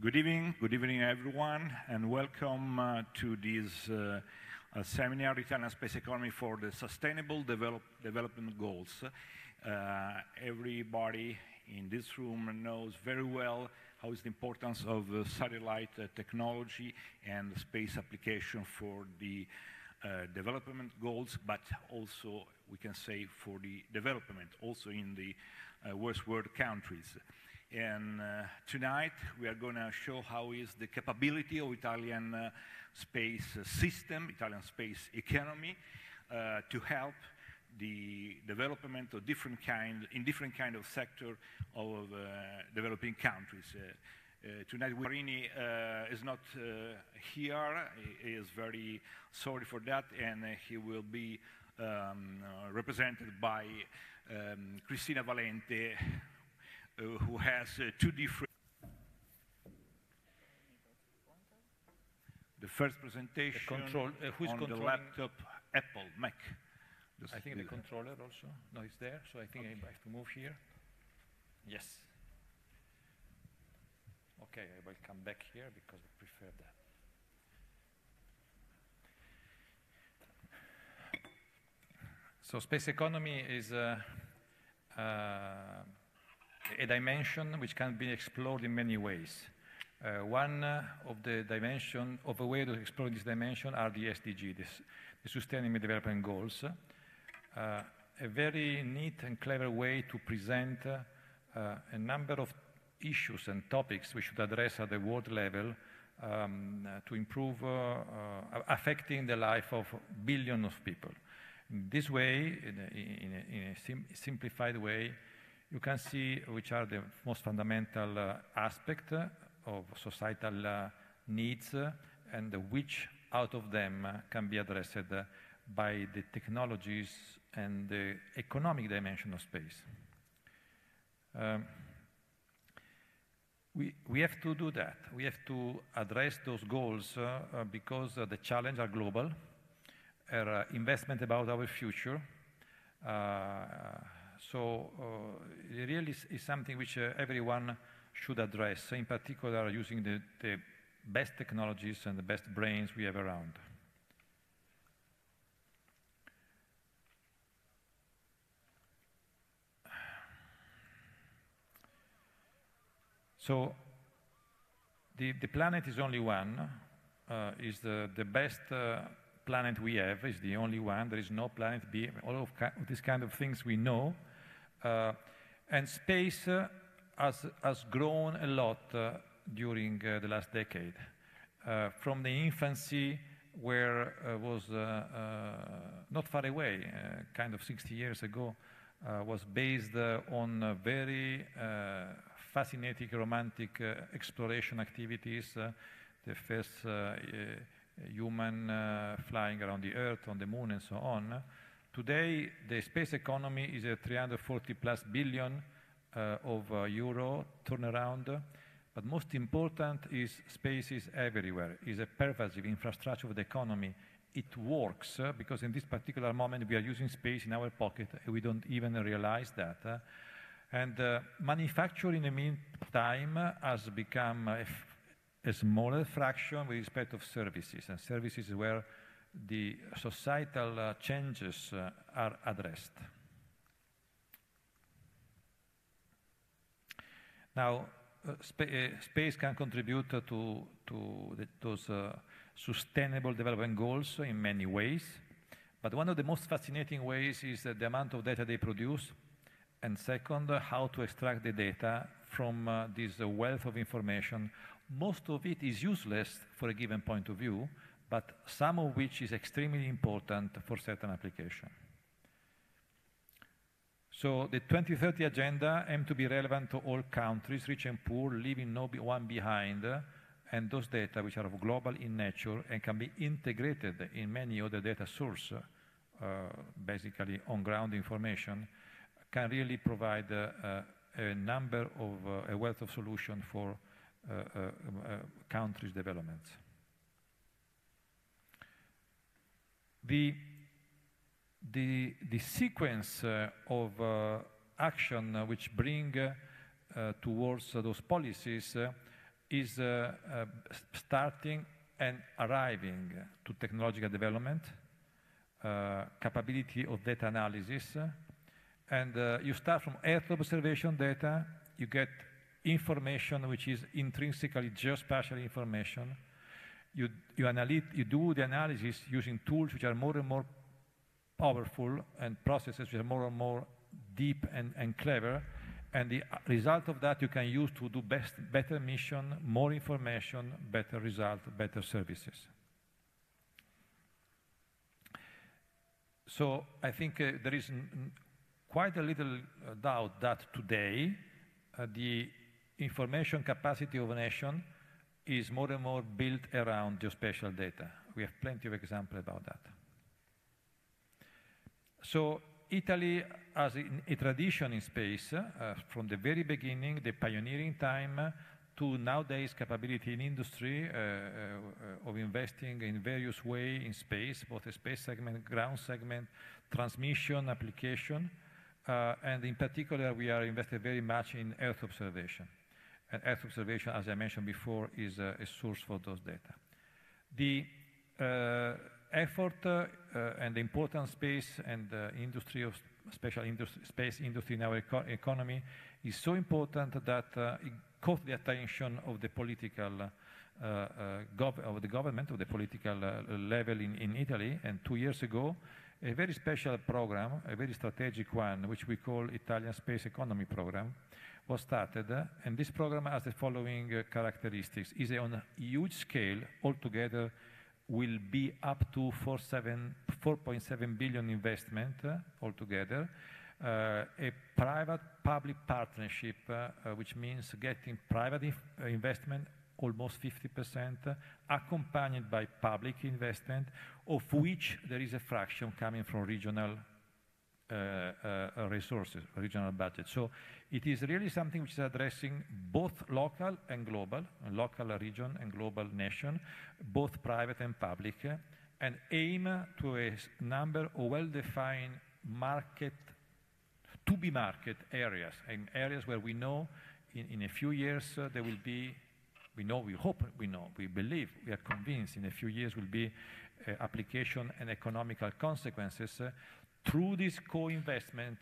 Good evening everyone, and welcome to this seminar, Italian Space Economy for the Sustainable Development Goals. Everybody in this room knows very well how is the importance of satellite technology and space application for the development goals, but also, we can say, for the development, also in the worst world countries. And tonight we are going to show how is the capability of Italian space system, Italian space economy, to help the development of different kind of sector of developing countries. Tonight Marini is not here. He is very sorry for that, and he will be represented by Cristina Valente, who has two different. The first presentation on the laptop, Apple, Mac. I think the controller also. No, it's there, so I think okay. I have to move here. Yes. Okay, I will come back here because I prefer that. So space economy is a dimension which can be explored in many ways. One of the dimension of a way to explore this dimension are the SDG, the Sustainable Development Goals. A very neat and clever way to present a number of issues and topics we should address at the world level to improve affecting the life of billions of people. In this way, in a simplified way, you can see which are the most fundamental aspects of societal needs and which out of them can be addressed by the technologies and the economic dimension of space. We have to do that. We have to address those goals because the challenges are global, investment about our future. So it really is something which everyone should address, in particular using the best technologies and the best brains we have around. So the planet is only one, is the best planet we have, is the only one. There is no planet B. All of these kind of things we know. And space has grown a lot during the last decade. From the infancy, where was not far away, kind of 60 years ago, was based on very fascinating, romantic exploration activities, the first human flying around the Earth, on the Moon, and so on. Today, the space economy is a 340 plus billion of euro turnaround, but most important is space is everywhere. It's a pervasive infrastructure of the economy. It works because in this particular moment we are using space in our pocket and we don't even realize that. And manufacturing in the meantime has become a smaller fraction with respect of services, and services where the societal changes are addressed. Now, space can contribute to those sustainable development goals in many ways, but one of the most fascinating ways is the amount of data they produce, and second, how to extract the data from this wealth of information. Most of it is useless for a given point of view, but some of which is extremely important for certain application. So the 2030 agenda aims to be relevant to all countries, rich and poor, leaving no one behind, and those data which are of global in nature and can be integrated in many other data sources, basically on-ground information, can really provide a number of a wealth of solutions for countries' developments. The sequence of action which bring towards those policies is starting and arriving to technological development, capability of data analysis, and you start from Earth observation data, you get information which is intrinsically geospatial information. You do the analysis using tools which are more and more powerful and processes which are more and more deep and clever. And the result of that you can use to do better mission, more information, better result, better services. So I think there is quite a little doubt that today the information capacity of a nation is more and more built around geospatial data. We have plenty of examples about that. So Italy has a tradition in space from the very beginning, the pioneering time, to nowadays capability in industry of investing in various ways in space, both a space segment, ground segment, transmission, application, and in particular we are invested very much in Earth observation. And Earth observation, as I mentioned before, is a source for those data. The effort and the important space and industry of space industry in our economy is so important that it caught the attention of the political government, of the political level in Italy. And 2 years ago, a very special program, a very strategic one, which we call Italian Space Economy Program, was started. And this program has the following characteristics. Is on a huge scale, altogether will be up to 4.7 billion investment altogether, a private-public partnership, which means getting private investment, almost 50%, accompanied by public investment, of which there is a fraction coming from regional resources, regional budget. So it is really something which is addressing both local and global, local region and global nation, both private and public, and aim to a number of well-defined market, to-be market areas, and areas where we know in a few years there will be, we believe, we are convinced in a few years will be application and economical consequences through this co-investment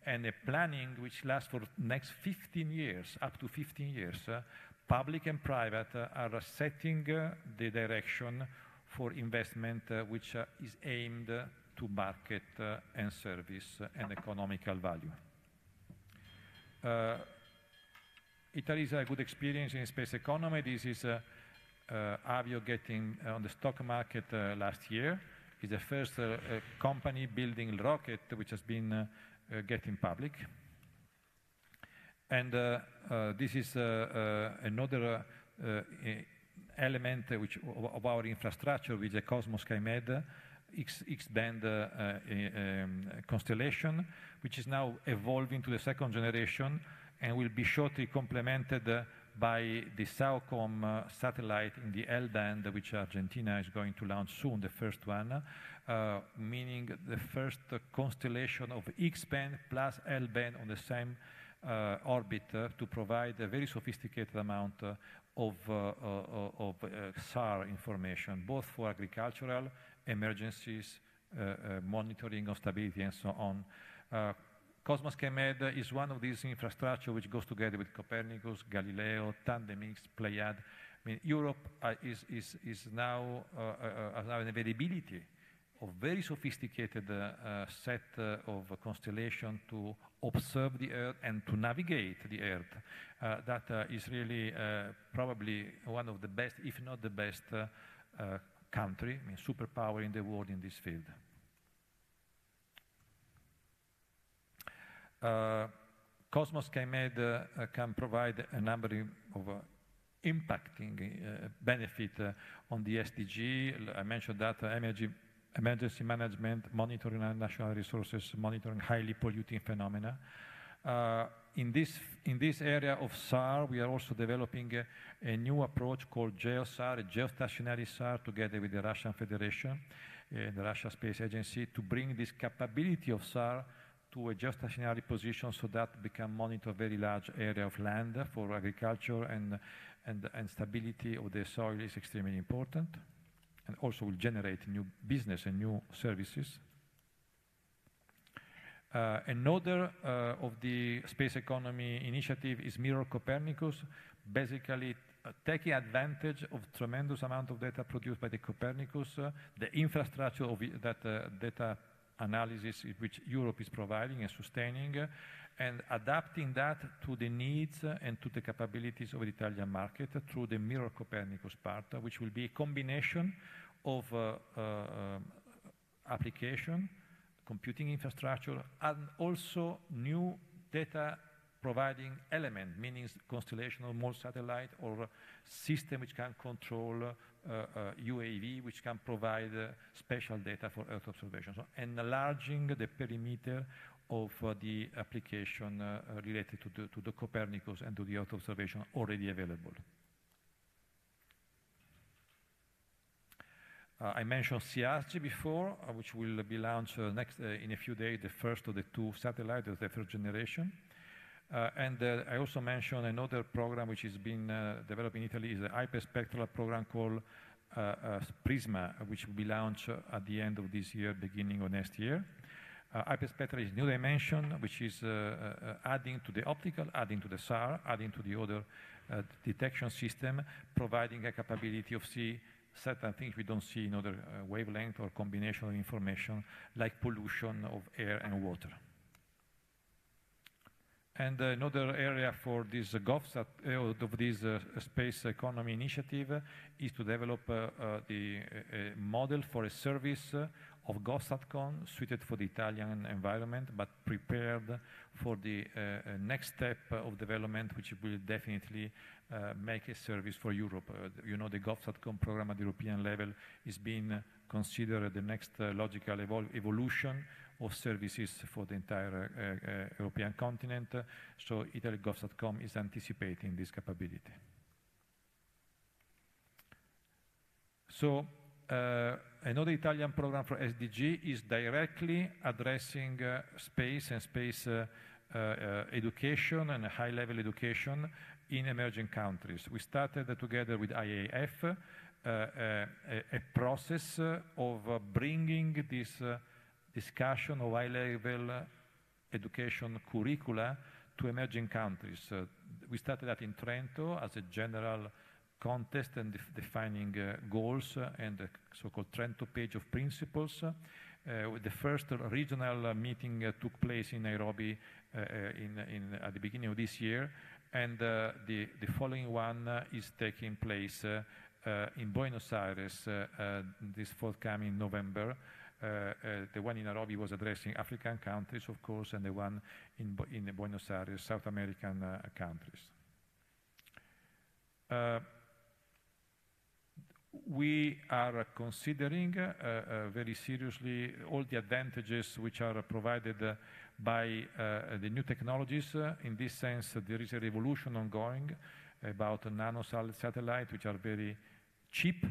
and a planning which lasts for next 15 years, up to 15 years. Public and private are setting the direction for investment which is aimed to market and service and economical value. Italy is a good experience in space economy. This is Avio getting on the stock market last year. It's the first company building a rocket which has been getting public. And this is another element of our infrastructure with the Cosmos SkyMed X-band constellation, which is now evolving to the second generation and will be shortly complemented by the SAOCOM satellite in the L-band, which Argentina is going to launch soon, the first one, meaning the first constellation of X-band plus L-band on the same orbit to provide a very sophisticated amount of SAR information, both for agricultural emergencies, monitoring of stability, and so on. Cosmos SkyMed is one of these infrastructure which goes together with Copernicus, Galileo, TandemX, Pleiad. I mean, Europe is now has now an availability of very sophisticated set of constellation to observe the Earth and to navigate the Earth. That is really probably one of the best, if not the best, country, I mean, superpower in the world in this field. Cosmos SkyMed can provide a number of impacting benefit on the SDG. I mentioned that emergency management, monitoring national resources, monitoring highly polluting phenomena. In this area of SAR, we are also developing a new approach called GeoSAR, a geostationary SAR, together with the Russian Federation, the Russia Space Agency, to bring this capability of SAR to a geostationary position so that become monitor very large area of land for agriculture, and stability of the soil is extremely important, and also will generate new business and new services. Another of the space economy initiative is Mirror Copernicus, basically taking advantage of tremendous amount of data produced by the Copernicus, the infrastructure of that data analysis which Europe is providing and sustaining, and adapting that to the needs and to the capabilities of the Italian market through the Mirror Copernicus part, which will be a combination of application, computing infrastructure, and also new data providing element, meaning constellation or more satellite, or system which can control UAV, which can provide special data for Earth observation. So enlarging the perimeter of the application related to the Copernicus and to the Earth observation already available. I mentioned CRG before, which will be launched in a few days, the first of the two satellites of the third generation. And I also mentioned another program which is being developed in Italy, is a hyperspectral program called Prisma, which will be launched at the end of this year, beginning of next year. Hyperspectral is a new dimension, which is adding to the optical, adding to the SAR, adding to the other detection system, providing a capability of see certain things we don't see in other wavelength or combination of information, like pollution of air and water. And another area for this GovSat, of this space economy initiative, is to develop the model for a service of GovSatcom suited for the Italian environment, but prepared for the next step of development, which will definitely make a service for Europe. You know, the GovSatcom program at the European level is being considered the next logical evolution of services for the entire European continent. So Italy GovSatcom is anticipating this capability. So another Italian program for SDG is directly addressing space and space education and high-level education in emerging countries. We started together with IAF a process of bringing this discussion of high-level education curricula to emerging countries. We started that in Trento as a general contest and defining goals and the so-called Trento page of principles. The first regional meeting took place in Nairobi at the beginning of this year, and the following one is taking place in Buenos Aires this forthcoming November. The one in Nairobi was addressing African countries, of course, and the one in Buenos Aires, South American countries. We are considering very seriously all the advantages which are provided by the new technologies. In this sense, there is a revolution ongoing about nano-satellite, which are very cheap,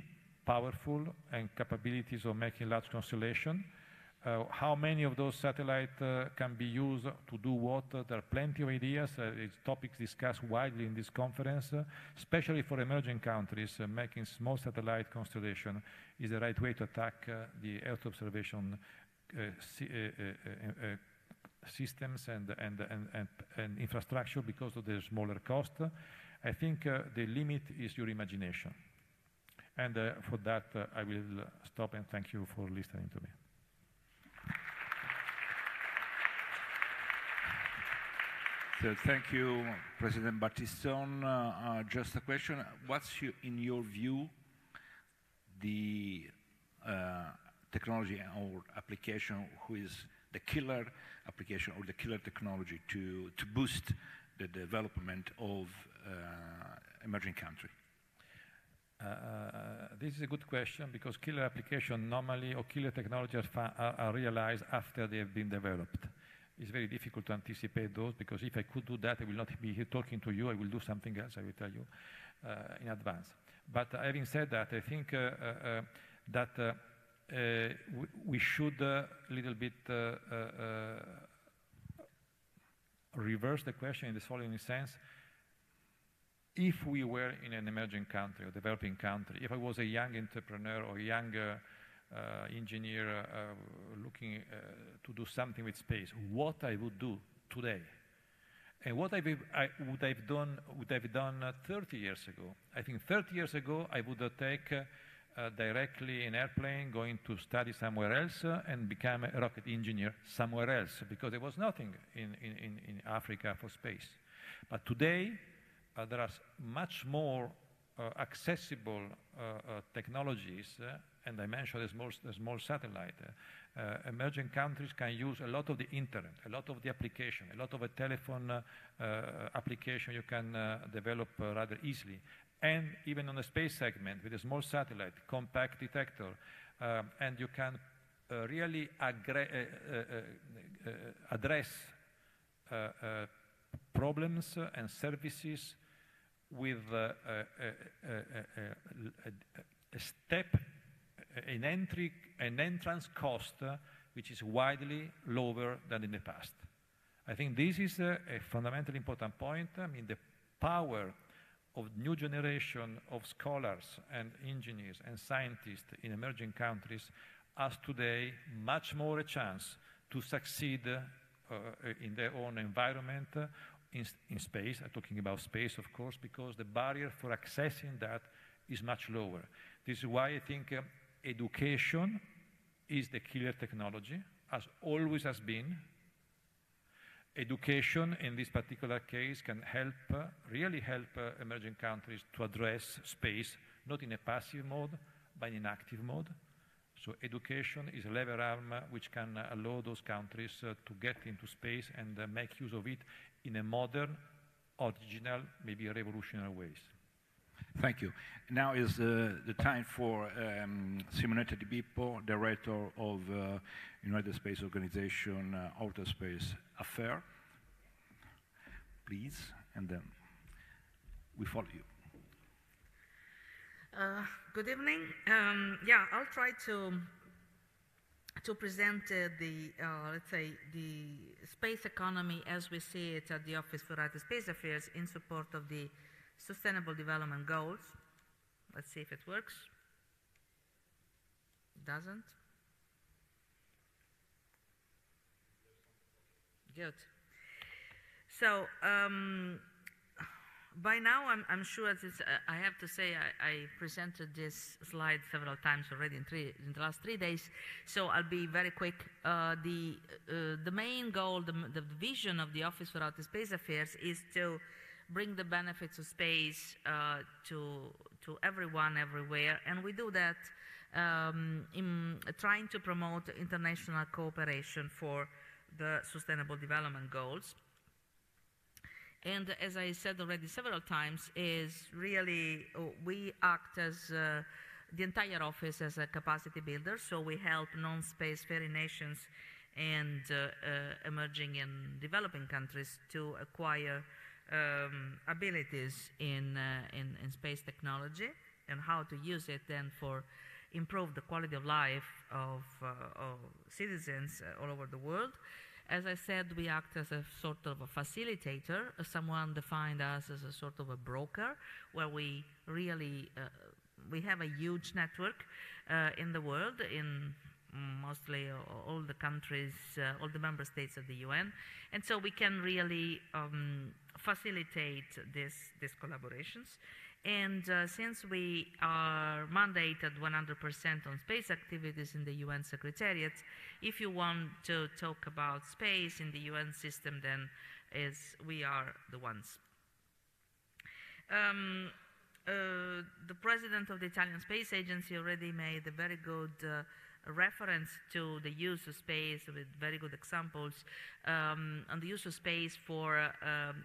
powerful, and capabilities of making large constellation. How many of those satellites can be used to do what? There are plenty of ideas. It's topics discussed widely in this conference, especially for emerging countries. Making small satellite constellation is the right way to attack the Earth observation systems and infrastructure because of the smaller cost. I think the limit is your imagination. And for that, I will stop and thank you for listening to me. So thank you, President Battiston. Just a question: what's in your view the technology or application who is the killer application or the killer technology to boost the development of emerging country? This is a good question, because killer application normally, or killer technologies are realized after they have been developed. It's very difficult to anticipate those, because if I could do that, I will not be here talking to you. I will do something else, I will tell you in advance. But having said that, I think that we should a little bit reverse the question in the following sense. If we were in an emerging country or developing country, if I was a young entrepreneur or a young engineer looking to do something with space, what I would do today, and what I would have done 30 years ago. I think 30 years ago I would take directly an airplane, going to study somewhere else and become a rocket engineer somewhere else, because there was nothing in Africa for space. But today there are much more accessible technologies, and I mentioned the small satellite. Emerging countries can use a lot of the internet, a lot of the application, a lot of a telephone application you can develop rather easily. And even on the space segment, with a small satellite, compact detector, and you can really address problems and services with an entrance cost which is widely lower than in the past. I think this is a fundamentally important point. I mean, the power of new generation of scholars and engineers and scientists in emerging countries has today much more a chance to succeed in their own environment, in space. I'm talking about space, of course, because the barrier for accessing that is much lower. This is why I think education is the killer technology, as always has been. Education, in this particular case, can help, really help emerging countries to address space, not in a passive mode, but in an active mode. So education is a lever arm which can allow those countries to get into space and make use of it in a modern, original, maybe revolutionary ways. Thank you. Now is the time for Simonetta Di Bippo, Director of United Space Organization Outer Space Affair. Please, and then we follow you. Good evening. Yeah, I'll try to present let's say, the space economy as we see it at the Office for Outer Space Affairs in support of the Sustainable Development Goals. Let's see if it works. It doesn't. Good. So by now, I'm sure I have to say I presented this slide several times already in the last 3 days, so I'll be very quick. The main goal, the vision of the Office for Outer Space Affairs is to bring the benefits of space to everyone, everywhere, and we do that in trying to promote international cooperation for the Sustainable Development Goals. And as I said already several times, is really we act as the entire office as a capacity builder, so we help non-spacefaring nations and emerging and developing countries to acquire abilities in space technology and how to use it then for improve the quality of life of citizens all over the world. As I said, we act as a sort of a facilitator. Someone defined us as a sort of a broker, where we really we have a huge network in the world, in mostly all the countries, all the member states of the UN, and so we can really facilitate these collaborations. And since we are mandated 100% on space activities in the UN Secretariat, if you want to talk about space in the UN system, then we are the ones. The president of the Italian Space Agency already made a very good reference to the use of space with very good examples on the use of space for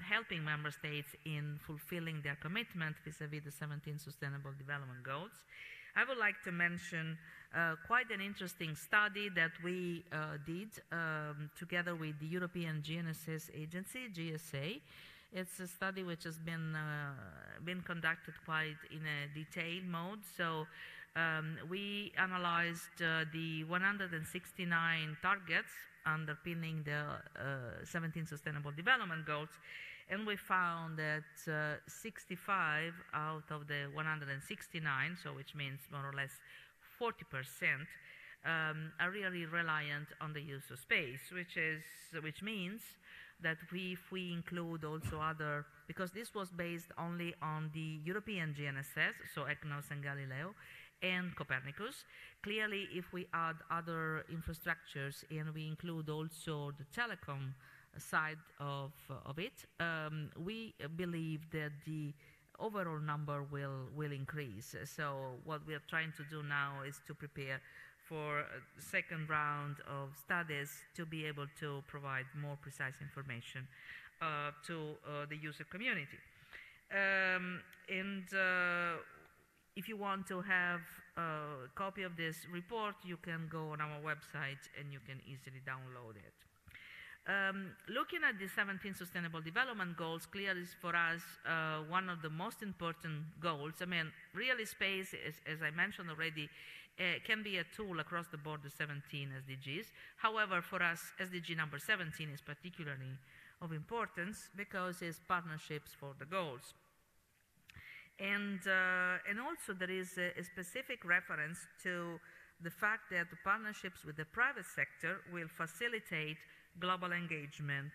helping member states in fulfilling their commitment vis-à-vis the 17 Sustainable Development Goals. I would like to mention quite an interesting study that we did together with the European GNSS Agency, GSA. It's a study which has been conducted quite in a detailed mode. So We analyzed the 169 targets underpinning the 17 Sustainable Development Goals, and we found that 65 out of the 169, so which means more or less 40%, are really reliant on the use of space, which means that if we include also other, because this was based only on the European GNSS, so EGNOS and Galileo, and Copernicus. Clearly, if we add other infrastructures and we include also the telecom side of it, we believe that the overall number will increase. So what we are trying to do now is to prepare for a second round of studies to be able to provide more precise information to the user community. If you want to have a copy of this report, you can go on our website and you can easily download it. Looking at the 17 Sustainable Development Goals, clearly is for us one of the most important goals. I mean, really space, as I mentioned already, can be a tool across the board, the 17 SDGs. However, for us, SDG number 17 is particularly of importance because it's partnerships for the goals. And also there is a specific reference to the fact that the partnerships with the private sector will facilitate global engagement.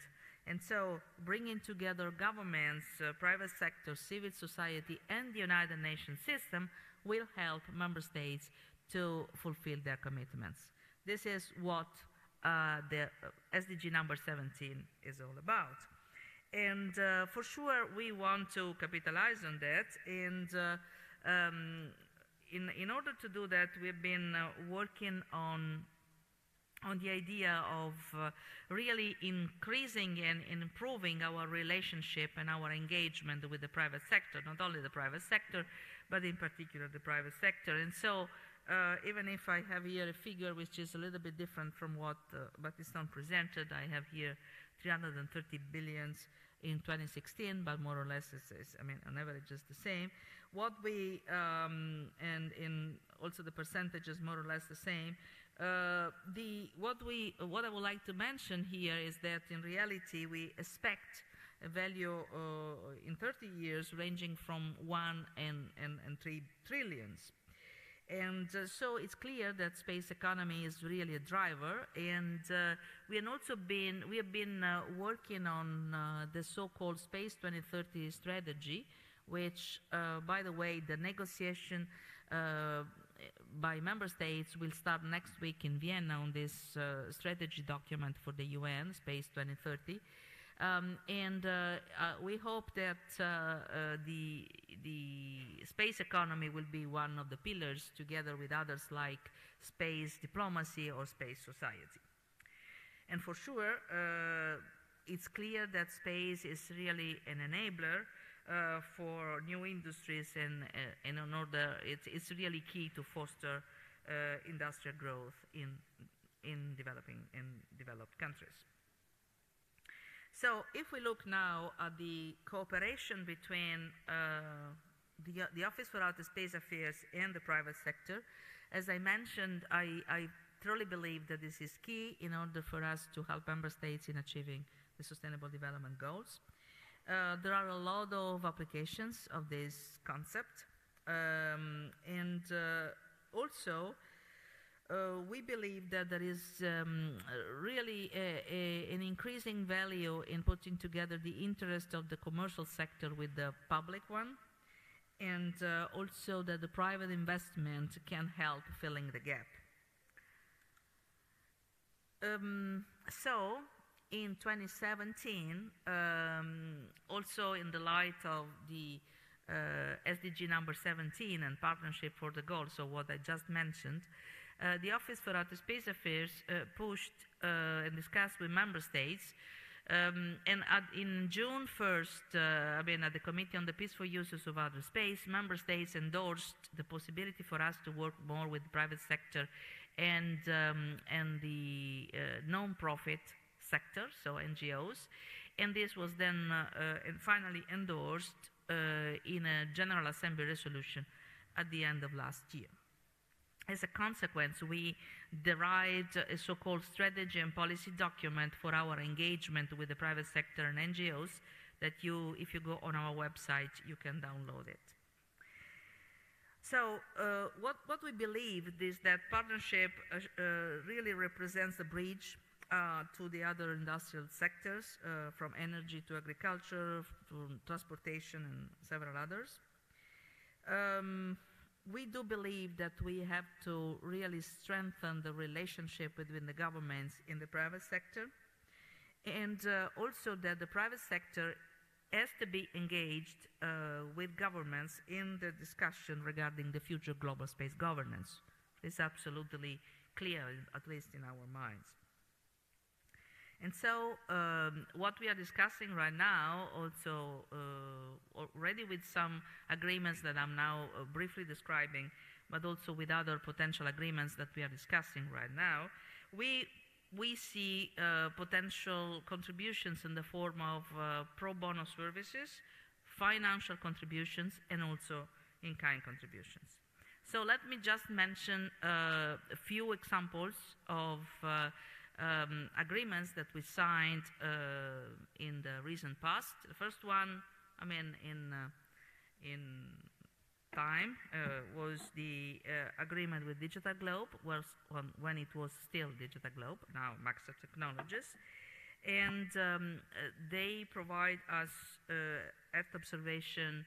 And so bringing together governments, private sector, civil society, and the United Nations system will help member states to fulfill their commitments. This is what the SDG number 17 is all about. And for sure, we want to capitalize on that. And in order to do that, we've been working on the idea of really increasing and improving our relationship and our engagement with the private sector, not only the private sector, but in particular the private sector. And so even if I have here a figure which is a little bit different from what is not presented, I have here 330 billions in 2016, but more or less I mean, on average is the same. What we, and in also the percentage is more or less the same. What I would like to mention here is that in reality we expect a value in 30 years ranging from 1 and 3 trillions. And so it's clear that space economy is really a driver, and we have been working on the so-called Space 2030 strategy, which, by the way, the negotiation by member states will start next week in Vienna on this strategy document for the UN, Space 2030. We hope that the space economy will be one of the pillars together with others like space diplomacy or space society. And for sure, it's clear that space is really an enabler for new industries, and in order, it's really key to foster industrial growth in developed countries. So if we look now at the cooperation between the Office for Outer Space Affairs and the private sector, as I mentioned, I truly believe that this is key in order for us to help member states in achieving the Sustainable Development Goals. There are a lot of applications of this concept, and also we believe that there is really an increasing value in putting together the interest of the commercial sector with the public one, and also that the private investment can help filling the gap. So in 2017, also in the light of the SDG number 17 and Partnership for the Goals, so what I just mentioned, the Office for Outer Space Affairs pushed and discussed with member states, and in June 1st, at the Committee on the Peaceful Uses of Outer Space, member states endorsed the possibility for us to work more with the private sector and the non-profit sector, so NGOs, and this was then finally endorsed in a General Assembly resolution at the end of last year. As a consequence, we derived a so-called strategy and policy document for our engagement with the private sector and NGOs that if you go on our website, you can download it. So what we believe is that partnership really represents a bridge to the other industrial sectors, from energy to agriculture, to transportation and several others. We do believe that we have to really strengthen the relationship between the governments in the private sector, and also that the private sector has to be engaged with governments in the discussion regarding the future global space governance. It's absolutely clear, at least in our minds. And so what we are discussing right now, also already with some agreements that I'm now briefly describing, but also with other potential agreements that we are discussing right now, we see potential contributions in the form of pro bono services, financial contributions, and also in-kind contributions. So let me just mention a few examples of agreements that we signed in the recent past. The first one, I mean, in time, was the agreement with Digital Globe, when it was still Digital Globe, now Maxar Technologies. And they provide us Earth observation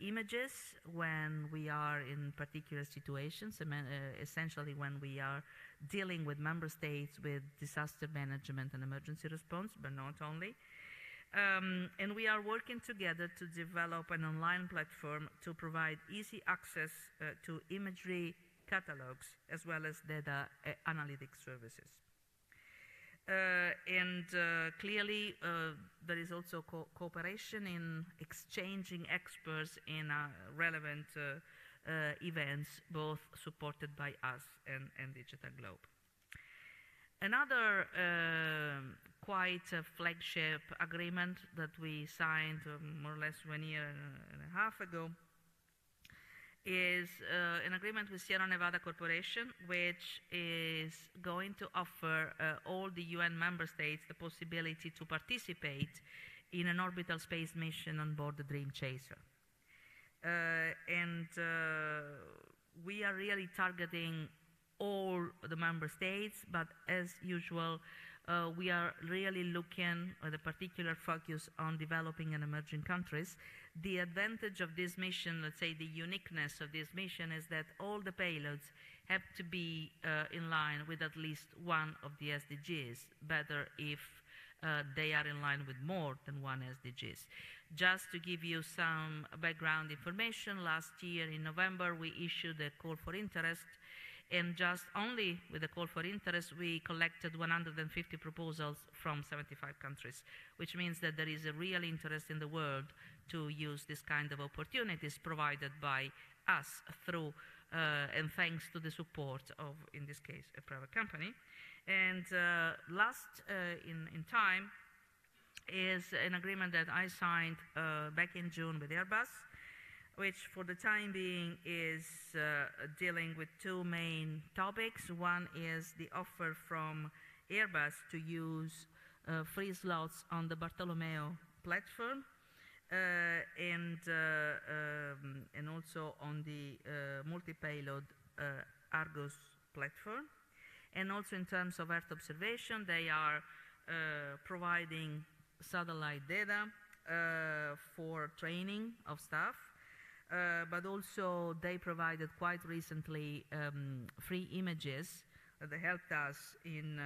images when we are in particular situations, essentially when we are dealing with member states with disaster management and emergency response, but not only. And we are working together to develop an online platform to provide easy access to imagery catalogs as well as data analytics services. Clearly, there is also cooperation in exchanging experts in relevant events, both supported by us and Digital Globe. Another quite flagship agreement that we signed more or less 1 year and a half ago is an agreement with Sierra Nevada Corporation, which is going to offer all the UN member states the possibility to participate in an orbital space mission on board the Dream Chaser. We are really targeting all the member states, but as usual, we are really looking at a particular focus on developing and emerging countries. The advantage of this mission, let's say the uniqueness of this mission, is that all the payloads have to be in line with at least one of the SDGs, better if they are in line with more than one SDGs. Just to give you some background information, last year in November we issued a call for interest, and just only with the call for interest we collected 150 proposals from 75 countries, which means that there is a real interest in the world to use this kind of opportunities provided by us through and thanks to the support of, in this case, a private company. And last in time is an agreement that I signed back in June with Airbus, which for the time being is dealing with two main topics. One is the offer from Airbus to use free slots on the Bartolomeo platform, and also on the multi-payload Argus platform. And also in terms of Earth observation, they are providing satellite data for training of staff, but also they provided quite recently free images that helped us in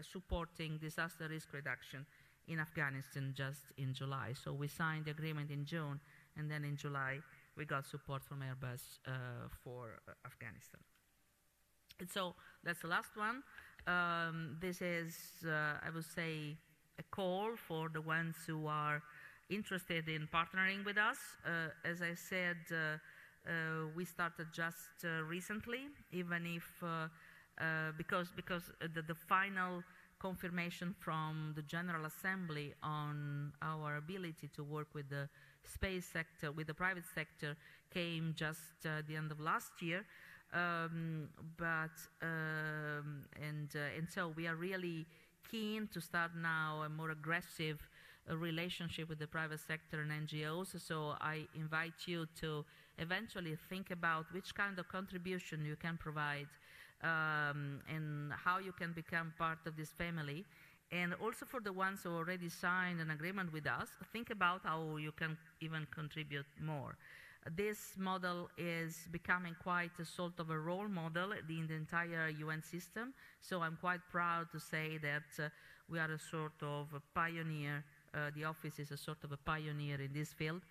supporting disaster risk reduction in Afghanistan just in July. So we signed the agreement in June, and then in July we got support from Airbus for Afghanistan. And so that's the last one. This is, I would say, a call for the ones who are interested in partnering with us. As I said, we started just recently, even if because the final confirmation from the General Assembly on our ability to work with the space sector, with the private sector, came just the end of last year. And so we are really keen to start now a more aggressive relationship with the private sector and NGOs. So I invite you to eventually think about which kind of contribution you can provide and how you can become part of this family. And also for the ones who already signed an agreement with us, think about how you can even contribute more. This model is becoming quite a sort of a role model in the entire UN system. So I'm quite proud to say that we are a sort of a pioneer. The office is a sort of a pioneer in this field,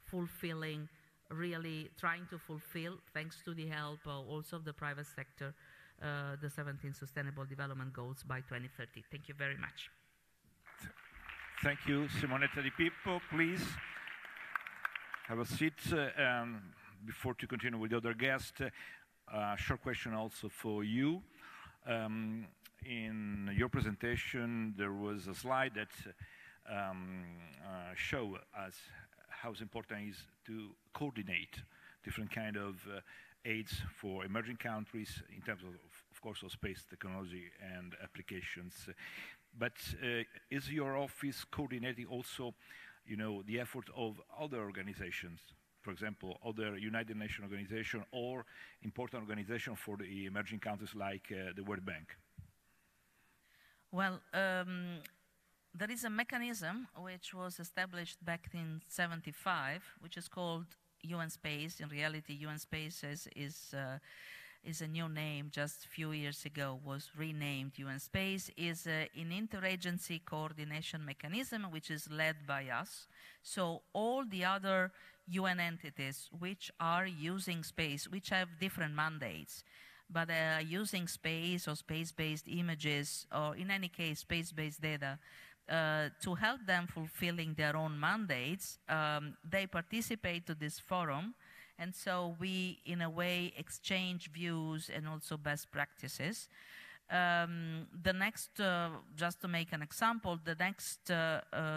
fulfilling, really trying to fulfill, thanks to the help also of the private sector, the 17 Sustainable Development Goals by 2030. Thank you very much. Thank you, Simonetta Di Pippo. Please have a seat. Before to continue with the other guest, a short question also for you. In your presentation, there was a slide that show us how important it is to coordinate different kind of aids for emerging countries in terms of course, of space technology and applications. But is your office coordinating also, you know, the effort of other organizations, for example, other United Nations organization or important organization for the emerging countries like the World Bank? Well, there is a mechanism which was established back in '75, which is called UN Space. In reality, UN Space is a new name. Just a few years ago was renamed UN Space. Is an interagency coordination mechanism which is led by us. So all the other UN entities which are using space, which have different mandates, but using space or space-based images, or in any case space-based data, to help them fulfilling their own mandates, they participate to this forum, and so we, in a way, exchange views and also best practices. The next, just to make an example, the next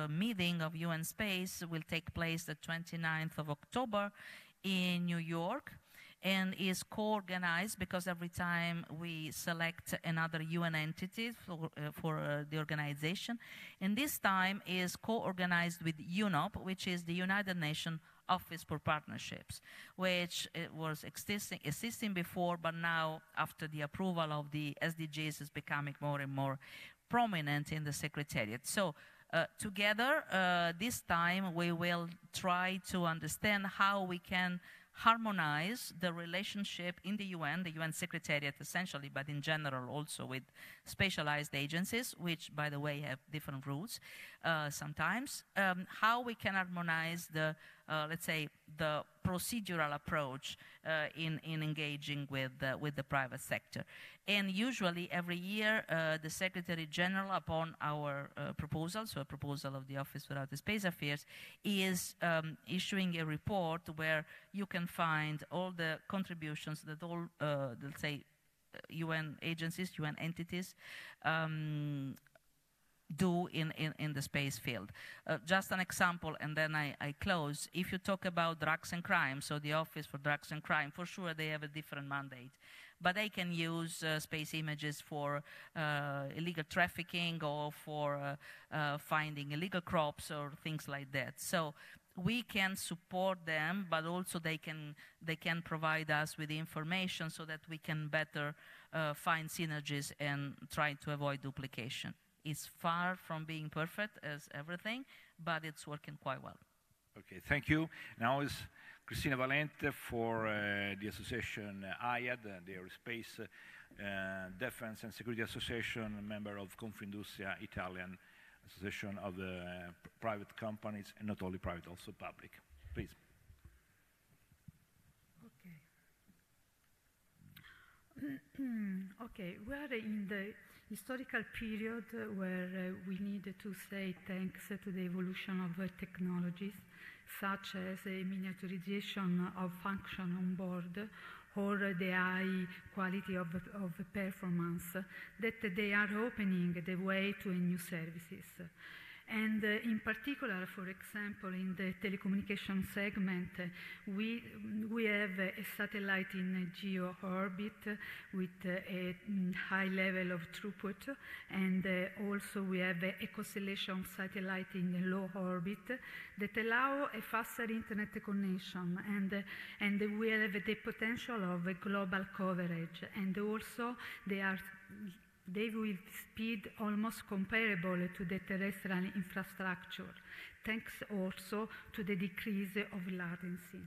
meeting of UN Space will take place the 29th of October in New York, and is co-organized because every time we select another UN entity for the organization, and this time is co-organized with UNOP, which is the United Nations Office for Partnerships, which was existing before, but now after the approval of the SDGs is becoming more and more prominent in the Secretariat. So together, this time we will try to understand how we can harmonize the relationship in the UN Secretariat essentially, but in general also with specialized agencies, which, by the way, have different rules sometimes, how we can harmonize the, let's say, the procedural approach in engaging with the private sector. And usually every year, the Secretary General, upon our proposal, so a proposal of the Office for Outer Space Affairs, is issuing a report where you can find all the contributions that all, let's say, UN agencies, UN entities do in the space field. Just an example, and then I close. If you talk about drugs and crime, so the Office for Drugs and Crime, for sure they have a different mandate, but they can use space images for illegal trafficking or for finding illegal crops or things like that. So we can support them, but also they can provide us with information so that we can better find synergies and try to avoid duplication. It's far from being perfect as everything, but it's working quite well. Okay, thank you. Now is Cristina Valente for the association IAD, the Aerospace Defense and Security Association, member of Confindustria, Italian Association of private companies, and not only private, also public. Please. Okay, we are in the historical period where we need to say thanks to the evolution of technologies, such as a miniaturization of function on board or the high quality of performance, that they are opening the way to new services. And in particular, for example, in the telecommunication segment, we have a satellite in geo orbit with a high level of throughput, and also we have a constellation satellite in low orbit that allow a faster internet connection, and we have the potential of a global coverage, and also they will speed almost comparable to the terrestrial infrastructure, thanks also to the decrease of latency.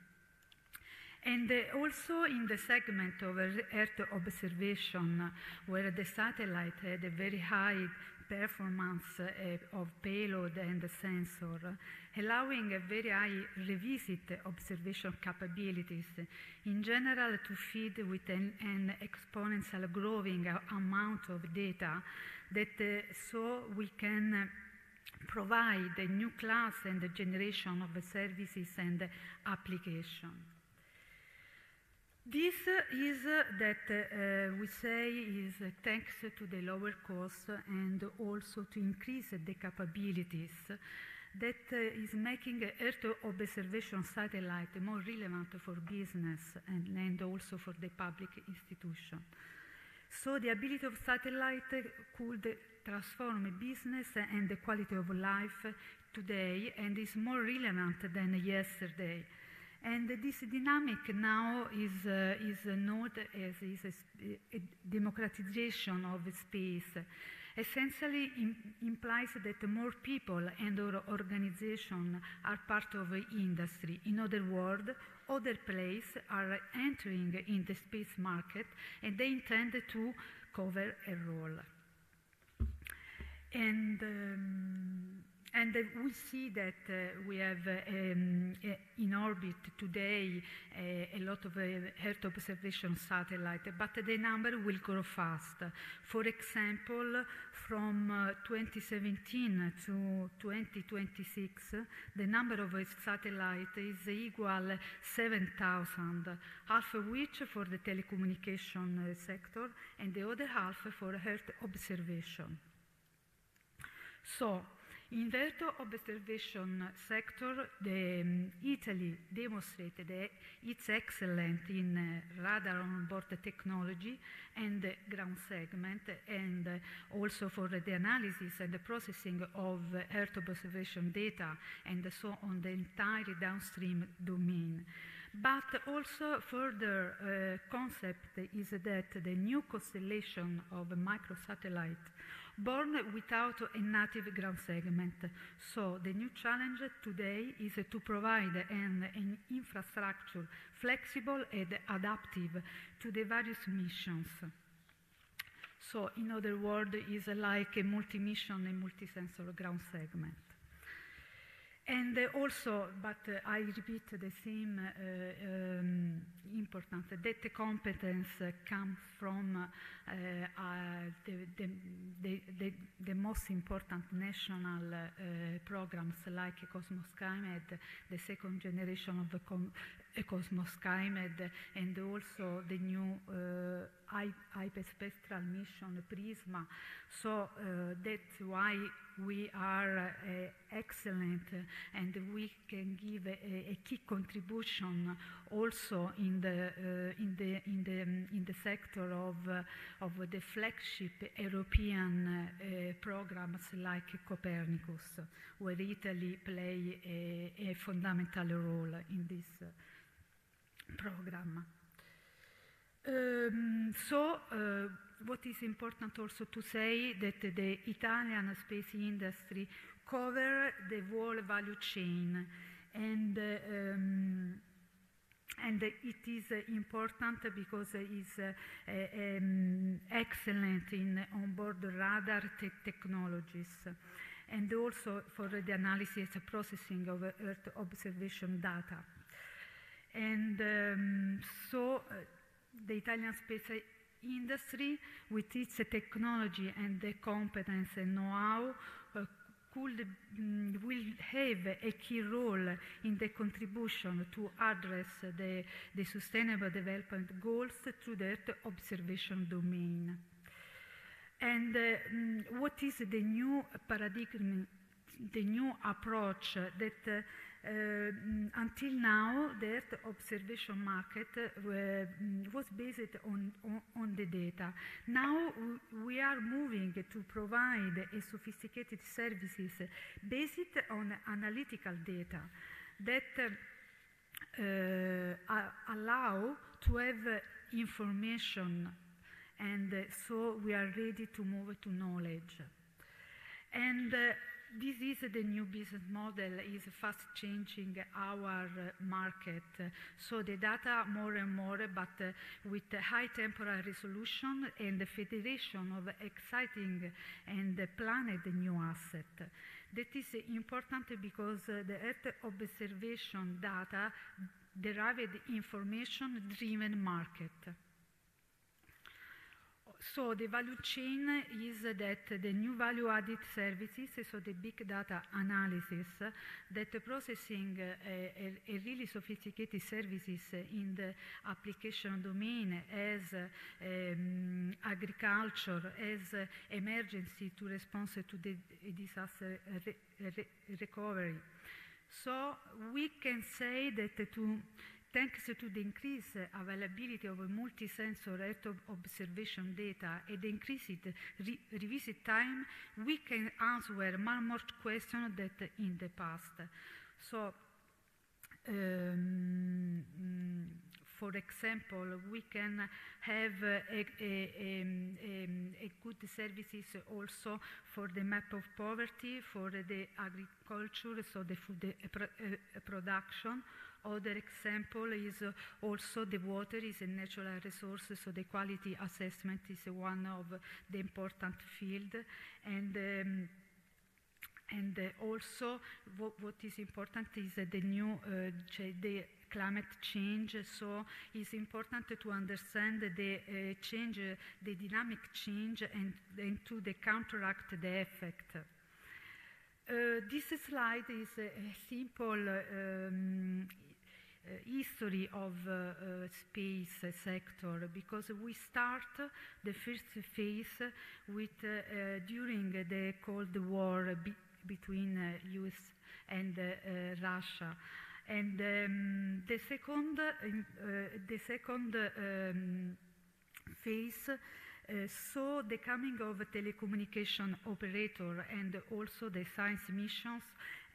And also in the segment of Earth observation, where the satellite had a very high performance of payload and sensor, allowing a very high revisit observation capabilities, in general to feed with an exponential growing amount of data, that so we can provide a new class and a generation of services and applications. This is that we say is thanks to the lower cost and also to increase the capabilities that is making Earth observation satellite more relevant for business and also for the public institution. So the ability of satellite could transform business and the quality of life today and is more relevant than yesterday. And this dynamic now is known as a democratization of space. Essentially implies that more people and organizations are part of the industry. In other words, other players are entering in the space market and they intend to cover a role. And we see that we have in orbit today a lot of Earth observation satellites, but the number will grow fast. For example, from 2017 to 2026, the number of satellites is equal 7,000, half of which for the telecommunication sector and the other half for Earth observation. So, in the Earth observation sector, Italy demonstrated it's excellent in radar on-board technology and ground segment, and also for the analysis and the processing of Earth observation data, and so on the entire downstream domain. But also further concept is that the new constellation of microsatellite born without a native ground segment. So the new challenge today is to provide an infrastructure flexible and adaptive to the various missions. So in other words, it's like a multi-mission and multi-sensor ground segment. And also, but I repeat the same importance, that the competence comes from the most important national programs like Cosmos SkyMed, the second generation of the Cosmos SkyMed, and also the new hyperspectral mission Prisma. So that's why we are excellent, and we can give a key contribution also in the sector of the flagship European programs like Copernicus, where Italy play a fundamental role in this program. What is important also to say that the Italian space industry cover the whole value chain, and it is important because it is excellent in onboard radar technologies, and also for the analysis and processing of Earth observation data. And the Italian space industry, with its technology and the competence and know-how, will have a key role in the contribution to address the sustainable development goals through the Earth observation domain. And what is the new paradigm the new approach that until now the Earth observation market was based on the data. Now we are moving to provide a sophisticated services based on analytical data that allow to have information, and so we are ready to move to knowledge. And this is the new business model, is fast changing our market. So the data more and more, but with high temporal resolution and the federation of exciting and planned new asset. That is important because the Earth observation data derived information-driven market. So the value chain is that the new value-added services, so the big data analysis, that processing a really sophisticated services in the application domain as agriculture, as emergency to respond to the disaster recovery. So we can say that thanks to the increased availability of multi-sensor Earth observation data and the increased revisit time, we can answer more questions than in the past. So, for example, we can have a good services also for the map of poverty, for the agriculture, so the food production. Other example is also the water is a natural resource, so the quality assessment is one of the important field. And also what is important is the new the climate change. So it's important to understand the change, the dynamic change, and to counteract the effect. This slide is a simple history of space sector, because we start the first phase with during the Cold War between US and Russia, and the second phase saw the coming of telecommunication operator and also the science missions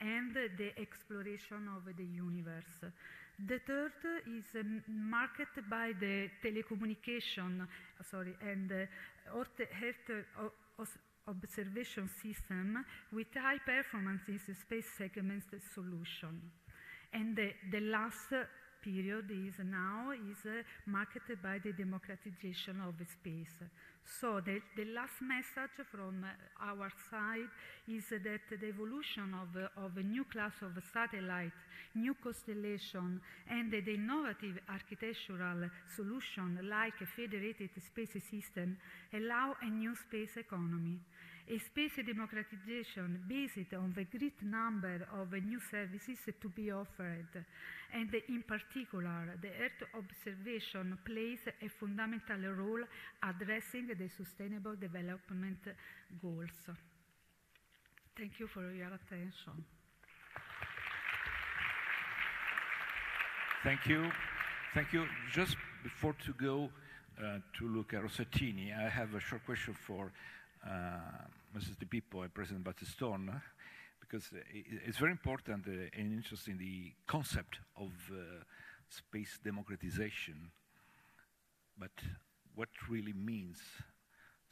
and the exploration of the universe. The third is marked by the telecommunication, and Earth observation system with high performance space segment solution. And the last period is now marked by the democratization of space. So the last message from our side is that the evolution of a new class of satellite, new constellation, and the innovative architectural solution like a federated space system allow a new space economy. A space democratization based on the great number of new services to be offered. And in particular, the Earth observation plays a fundamental role addressing the Sustainable Development Goals. Thank you for your attention. Thank you. Thank you. Just before to go to Luca Rossettini, I have a short question for Mrs. Di Pippo and President Battistone, because it's very important and interesting, the concept of space democratization. But what really means,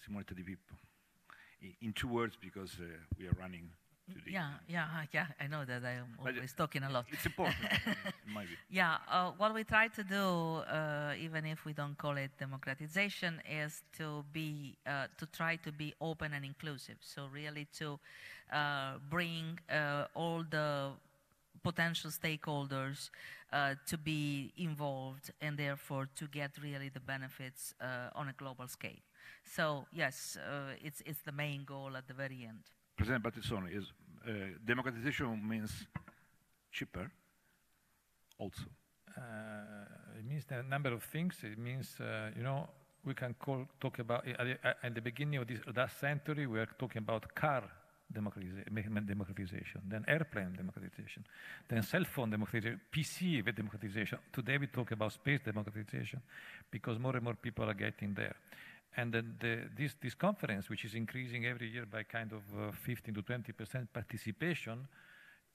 Simonetta Di Pippo? In 2 words, because we are running to the... Yeah, I know that I am always talking a lot. It's important, in my view. Yeah, what we try to do, even if we don't call it democratization, is to try to be open and inclusive. So really to bring all the potential stakeholders to be involved, and therefore to get really the benefits on a global scale. So yes, it's the main goal at the very end. President Battistone, is democratization means cheaper also? It means a number of things. It means, we can talk about, at the beginning of this last century, we were talking about car democratization, then airplane democratization, then cell phone democratization, PC democratization. Today we talk about space democratization because more and more people are getting there. And then this conference, which is increasing every year by kind of 15 to 20% participation,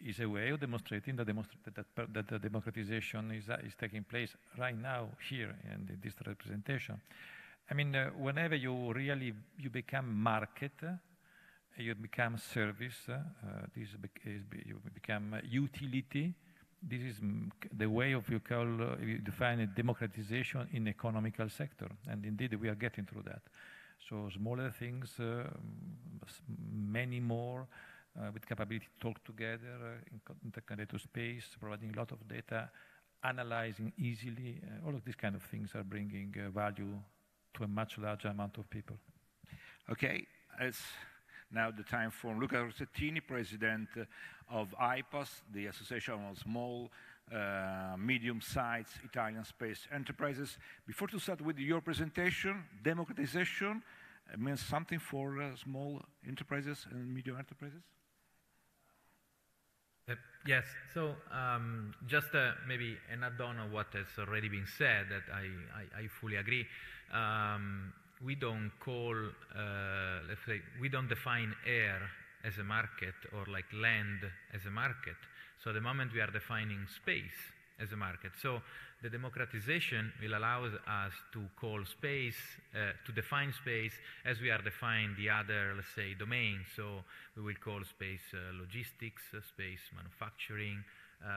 is a way of demonstrating that the democratization is taking place right now here in this representation. I mean, whenever you become market, you become service, you become utility. This is the way of you define a democratization in economical sector, and indeed we are getting through that. So smaller things, many more, with capability to talk together, interconnected to space, providing a lot of data, analyzing easily. All of these kind of things are bringing value to a much larger amount of people. Okay, it's now the time for Luca Rossettini, President of IPAS, the Association of Small, Medium-Sized Italian Space Enterprises. Before to start with your presentation, democratization means something for small enterprises and medium enterprises? Yes, so just maybe an add-on of what has already been said that I fully agree. We don't call, let's say, we don't define air as a market or like land as a market. So the moment we are defining space as a market. So the democratization will allow us to call space, to define space as we are defining the other, let's say, domains. So we will call space logistics, space manufacturing,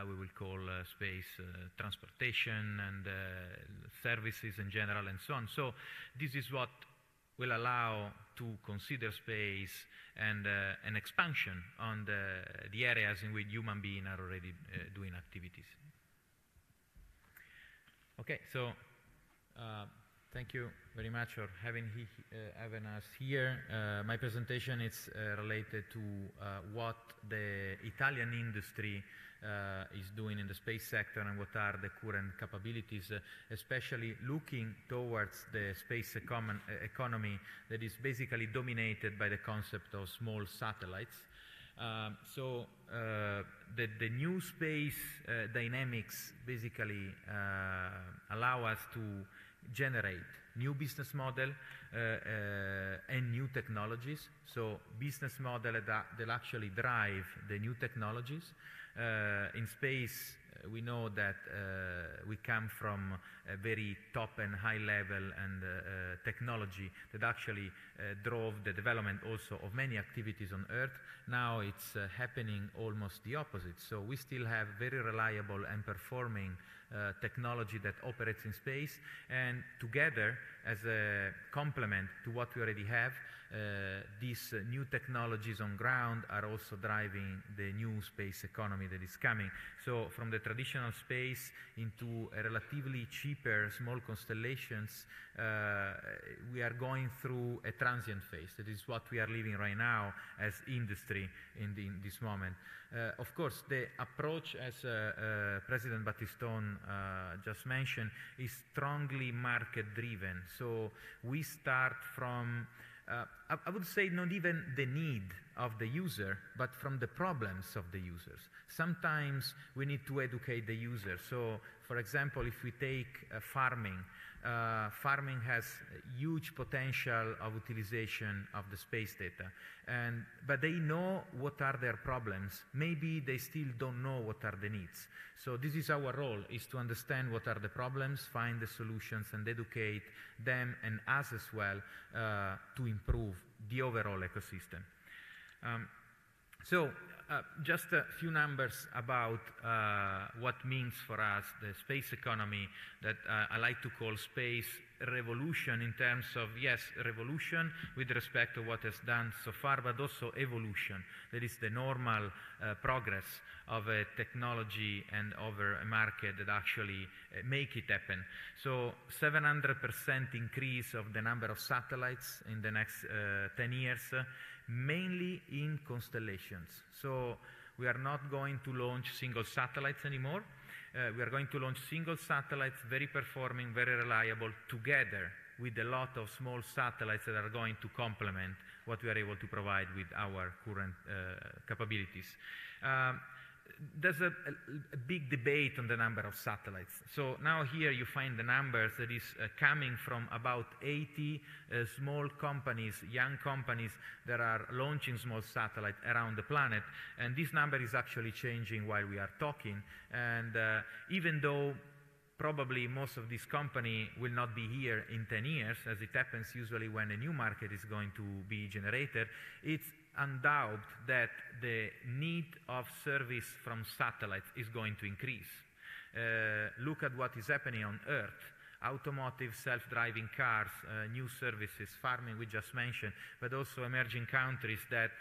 we will call space transportation and services in general and so on. So this is what will allow to consider space and an expansion on the areas in which human beings are already doing activities. Okay, so thank you very much for having us here. My presentation is related to what the Italian industry is doing in the space sector and what are the current capabilities, especially looking towards the space economy that is basically dominated by the concept of small satellites. So the new space dynamics basically allow us to generate new business model and new technologies. So business model that actually drive the new technologies. In space, we know that we come from a very top and high level and technology that actually drove the development also of many activities on Earth. Now it's happening almost the opposite. So we still have very reliable and performing technology that operates in space, and together as a complement to what we already have, these new technologies on ground are also driving the new space economy that is coming. So from the traditional space into a relatively cheaper small constellations, we are going through a transient phase. That is what we are living right now as industry in this moment. Of course, the approach, as President Battistone just mentioned, is strongly market-driven. So we start from I would say not even the need of the user, but from the problems of the users. Sometimes we need to educate the user. So, for example, if we take farming, farming has huge potential of utilization of the space data, but they know what are their problems. Maybe they still don't know what are the needs. So this is our role, is to understand what are the problems, find the solutions, and educate them and us as well to improve the overall ecosystem. Just a few numbers about what means for us the space economy that I like to call space revolution in terms of, yes, revolution with respect to what has done so far, but also evolution. That is the normal progress of a technology and over a market that actually make it happen. So 700% increase of the number of satellites in the next 10 years, mainly in constellations. So we are not going to launch single satellites anymore. We are going to launch single satellites, very performing, very reliable, together with a lot of small satellites that are going to complement what we are able to provide with our current capabilities. There's a big debate on the number of satellites. So now here you find the numbers that is coming from about 80 small companies, young companies that are launching small satellites around the planet. And this number is actually changing while we are talking. And even though probably most of these companies will not be here in 10 years, as it happens usually when a new market is going to be generated, it's undoubted that the need of service from satellites is going to increase. Look at what is happening on Earth. Automotive, self-driving cars, new services, farming we just mentioned, but also emerging countries that,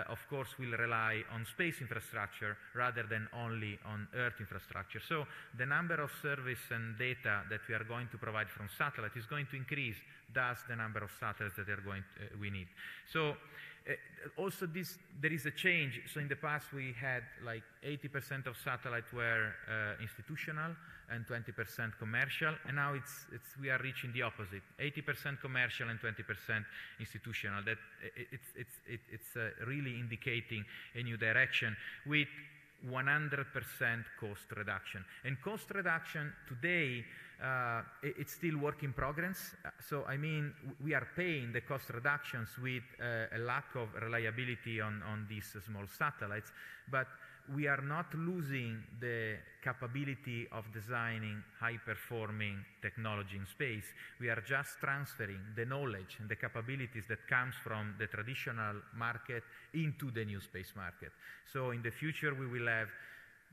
of course, will rely on space infrastructure rather than only on Earth infrastructure. So the number of service and data that we are going to provide from satellite is going to increase, thus the number of satellites that we need. So also there is a change. So in the past we had like 80% of satellites were institutional and 20% commercial, and now we are reaching the opposite: 80% commercial and 20% institutional. That it's really indicating a new direction with 100% cost reduction. And cost reduction today, it's still work in progress. So I mean, we are paying the cost reductions with a lack of reliability on these small satellites, but we are not losing the capability of designing high-performing technology in space. We are just transferring the knowledge and the capabilities that comes from the traditional market into the new space market. So in the future, we will have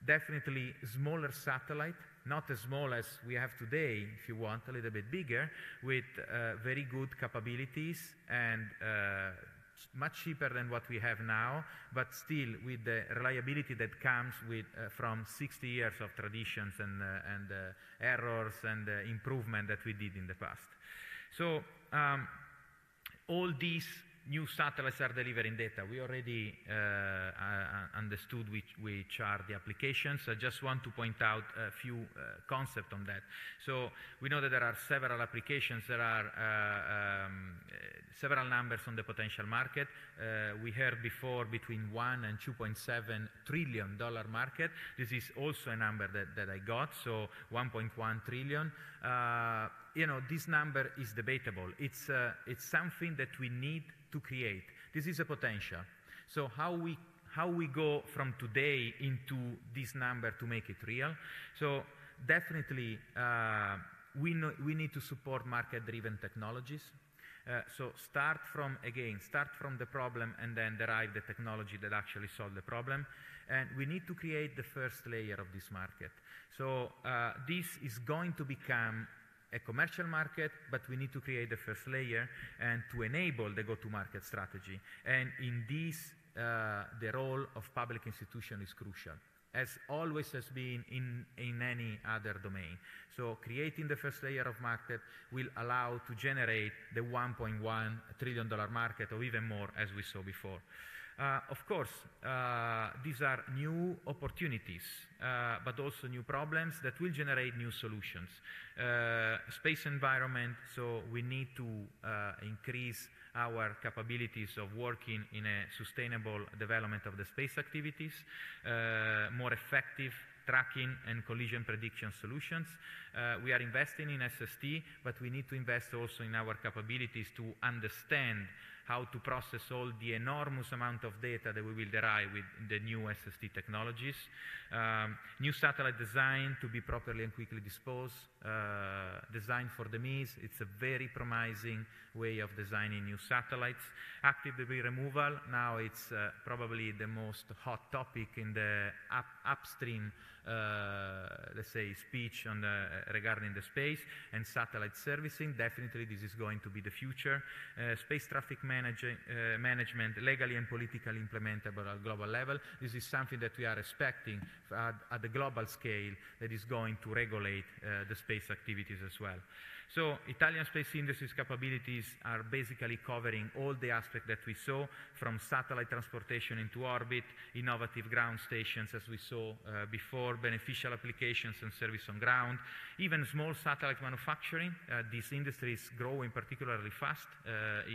definitely smaller satellite, not as small as we have today, if you want, a little bit bigger, with very good capabilities and much cheaper than what we have now, but still with the reliability that comes with from 60 years of traditions and errors and improvement that we did in the past. So all these new satellites are delivering data. We already understood which are the applications. I just want to point out a few concepts on that. So we know that there are several applications. There are several numbers on the potential market. We heard before between $1 and $2.7 trillion market. This is also a number that I got, so 1.1 trillion. You know, this number is debatable. It's something that we need to create. This is a potential. So how we go from today into this number to make it real? So definitely we need to support market-driven technologies. So start from the problem and then derive the technology that actually solve the problem. And we need to create the first layer of this market. So this is going to become a commercial market, but we need to create the first layer and to enable the go-to-market strategy. And in this, the role of public institution is crucial, as always has been in any other domain. So creating the first layer of market will allow to generate the $1.1 trillion market or even more, as we saw before. Of course, these are new opportunities, but also new problems that will generate new solutions. Space environment, so we need to increase our capabilities of working in a sustainable development of the space activities, more effective tracking and collision prediction solutions. We are investing in SST, but we need to invest also in our capabilities to understand how to process all the enormous amount of data that we will derive with the new SST technologies. New satellite design to be properly and quickly disposed, designed for the MEES. It's a very promising way of designing new satellites. Active debris removal, now it's probably the most hot topic in the upstream, let's say, speech on regarding the space and satellite servicing. Definitely this is going to be the future. Space traffic management, legally and politically implementable at global level. This is something that we are expecting at the global scale that is going to regulate the space activities as well. So Italian space industry's capabilities are basically covering all the aspects that we saw, from satellite transportation into orbit, innovative ground stations, as we saw before, beneficial applications and service on ground, even small satellite manufacturing. This industry is growing particularly fast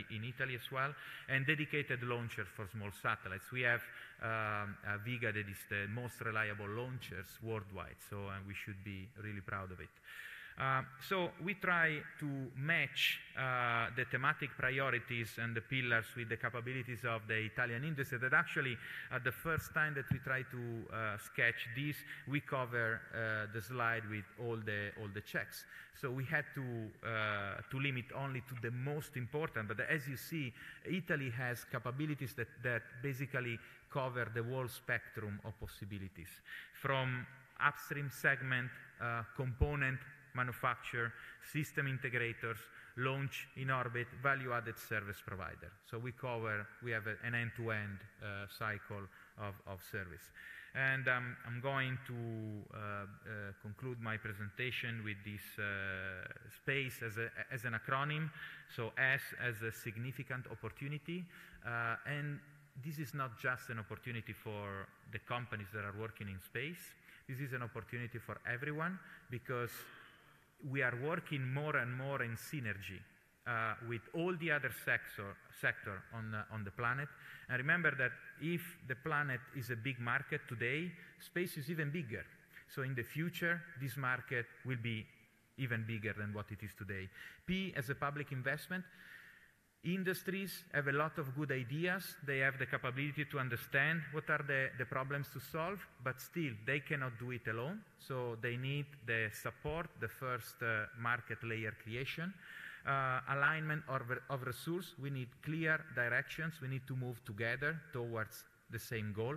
in Italy as well, and dedicated launchers for small satellites. We have Viga, that is the most reliable launchers worldwide, so we should be really proud of it. So we try to match the thematic priorities and the pillars with the capabilities of the Italian industry. That actually, the first time that we try to sketch this, we cover the slide with all the checks. So we had to limit only to the most important. But as you see, Italy has capabilities that basically cover the whole spectrum of possibilities, from upstream segment, component manufacturer, system integrators, launch in orbit, value-added service provider. So we have an end-to-end cycle of service. And I'm going to conclude my presentation with this SPACE as an acronym. So S as a significant opportunity. And this is not just an opportunity for the companies that are working in space. This is an opportunity for everyone, because we are working more and more in synergy with all the other sector on the planet. And remember that if the planet is a big market today, space is even bigger. So in the future, this market will be even bigger than what it is today. P as a public investment. Industries have a lot of good ideas. They have the capability to understand what are the problems to solve, but still they cannot do it alone. So they need the support, the first market layer creation. Alignment of resource. We need clear directions. We need to move together towards the same goal.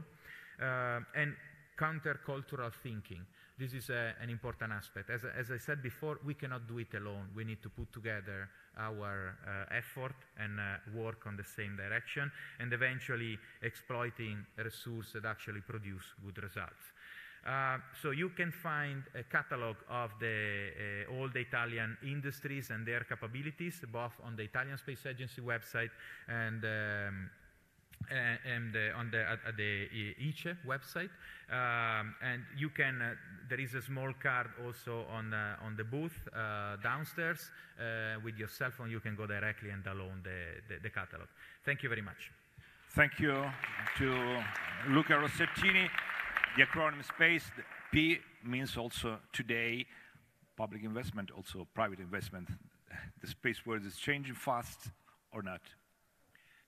And countercultural thinking. This is an important aspect. As I said before, we cannot do it alone. We need to put together our effort and work on the same direction, and eventually exploiting resources that actually produce good results. So you can find a catalog of all the Italian industries and their capabilities, both on the Italian Space Agency website and on the ICE website, and you can. There is a small card also on the booth downstairs. With your cell phone, you can go directly and download the catalog. Thank you very much. Thank you to Luca Rossettini. The acronym SPACE, the P means also today, public investment, also private investment. The space world is changing fast or not?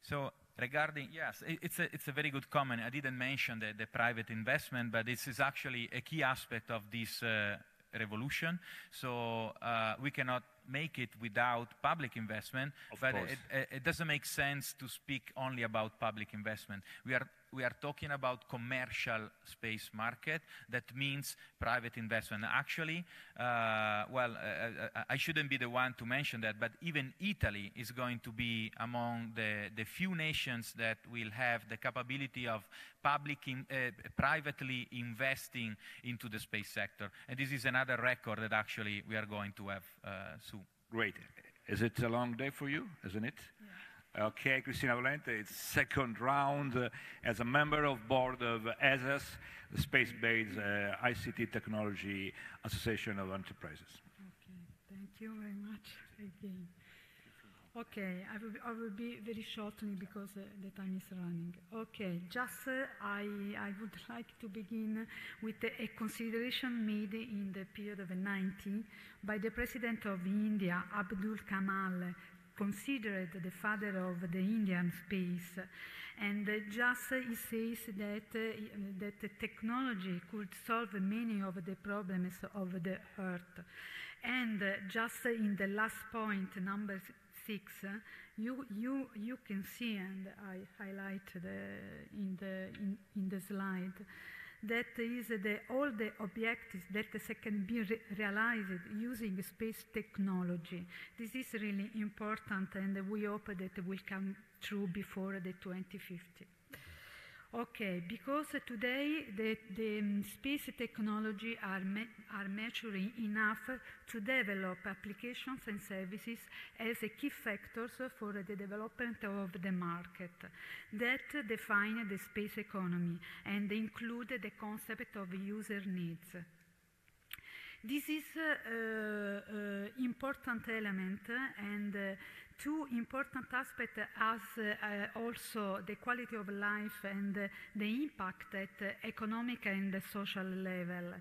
So regarding, yes, it's a very good comment. I didn't mention the private investment, but this is actually a key aspect of this revolution. So we cannot make it without public investment, but it doesn't make sense to speak only about public investment. We are talking about commercial space market. That means private investment. Actually, I shouldn't be the one to mention that, but even Italy is going to be among the few nations that will have the capability of privately investing into the space sector. And this is another record that actually we are going to have soon. Great. Is it a long day for you, isn't it? Yeah. Okay, Cristina Valente, it's second round as a member of board of ESAS, the Space-Based ICT Technology Association of Enterprises. Okay, thank you very much again. Okay, I will be very shortly because the time is running. Okay, just I would like to begin with a consideration made in the period of 90 by the President of India, Abdul Kamal, considered the father of the Indian space. And just he says that technology could solve many of the problems of the Earth. And just in the last point, number 6, you can see, and I highlight in the slide, that is all the objectives that can be realized using space technology. This is really important, and we hope that it will come true before the 2050. Okay, because today the space technology are maturing enough to develop applications and services as a key factors for the development of the market that define the space economy and include the concept of user needs. This is important element and two important aspects as also the quality of life and the impact at economic and social level.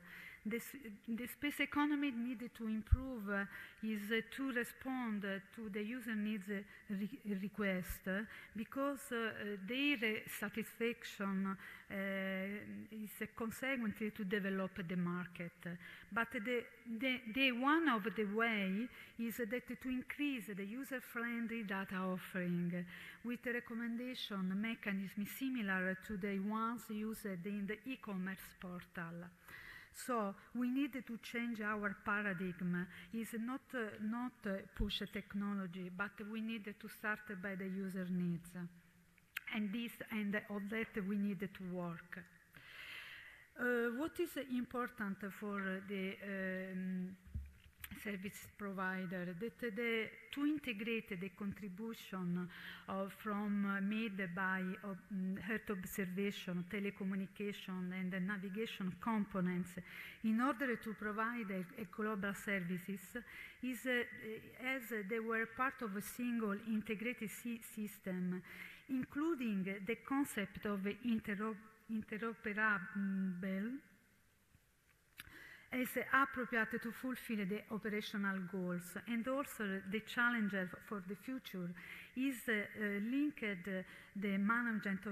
The space economy needed to improve is to respond to the user needs request because their satisfaction is consequently to develop the market. But the one of the way is that to increase the user-friendly data offering with a recommendation mechanism similar to the ones used in the e-commerce portal. So we need to change our paradigm. It's not push technology, but we need to start by the user needs. And of that we need to work. What is important for the service provider that to integrate the contribution made by Earth observation, telecommunication, and the navigation components in order to provide a global services is as they were part of a single integrated system, including the concept of interoperable as appropriate to fulfill the operational goals. And also the challenge for the future is linked the management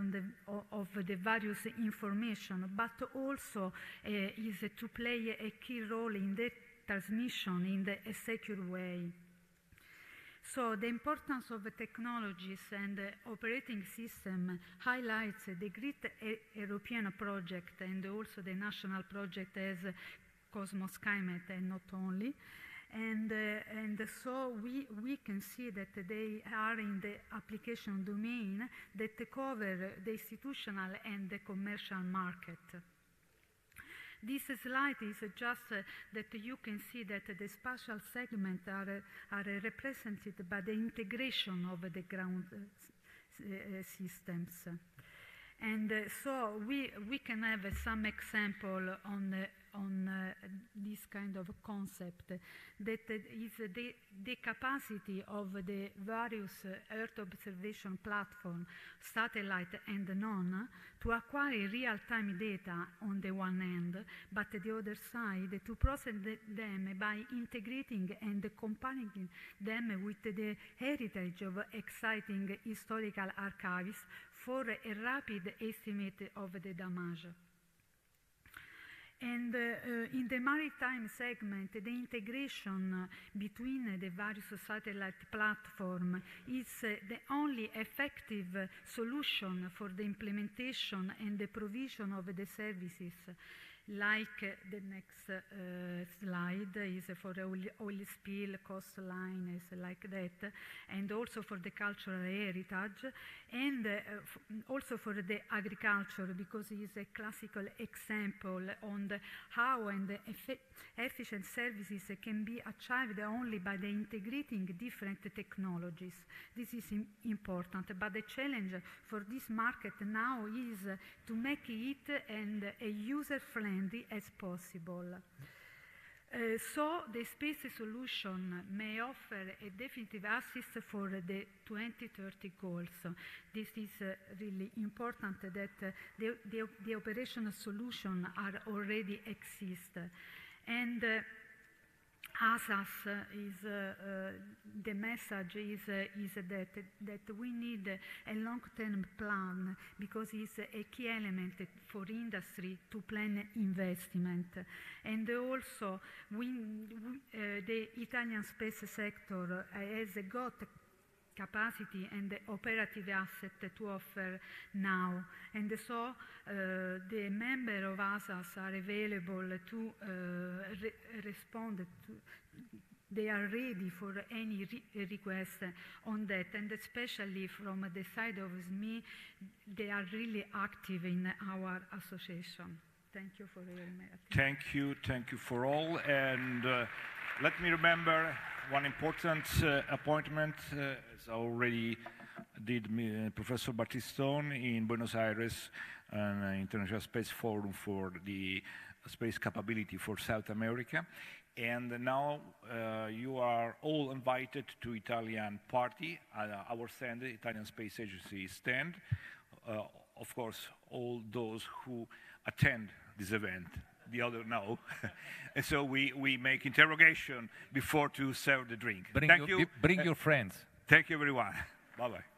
of the various information, but also is to play a key role in the transmission in a secure way. So the importance of the technologies and operating system highlights the great European project and also the national project as Cosmos Climate and not only. And so we can see that they are in the application domain that cover the institutional and the commercial market. This slide is just that you can see that the spatial segment are represented by the integration of the ground systems. And so we can have some example on this kind of concept that is the capacity of the various Earth observation platform, satellite and non, to acquire real-time data on the one hand, but the other side to process them by integrating and combining them with the heritage of exciting historical archives for a rapid estimate of the damage. And in the maritime segment, the integration between the various satellite platforms is the only effective solution for the implementation and the provision of the services. Like the next slide is for oil spill, coastline, is like that, and also for the cultural heritage, and also for the agriculture, because it is a classical example on how and efficient services can be achieved only by the integrating different technologies. This is important, but the challenge for this market now is to make it and a user-friendly as possible. So the space solution may offer a definitive assist for the 2030 goals. This is really important that the operational solution are already exist. And ASAS is the message is that we need a long-term plan because it's a key element for industry to plan investment. And also, the Italian space sector has got capacity and the operative asset to offer now. And so the members of ASAS are available to respond they are ready for any request on that, and especially from the side of SME, they are really active in our association. Thank you for your attention. Thank you for all. And let me remember one important appointment, as already did Professor Battistone in Buenos Aires, an International Space Forum for the space capability for South America. And now you are all invited to Italian party, our stand, the Italian Space Agency stand. Of course, all those who attend this event, the other no. And so we make interrogation before to serve the drink. Bring your friends. Thank you, everyone. Bye-bye.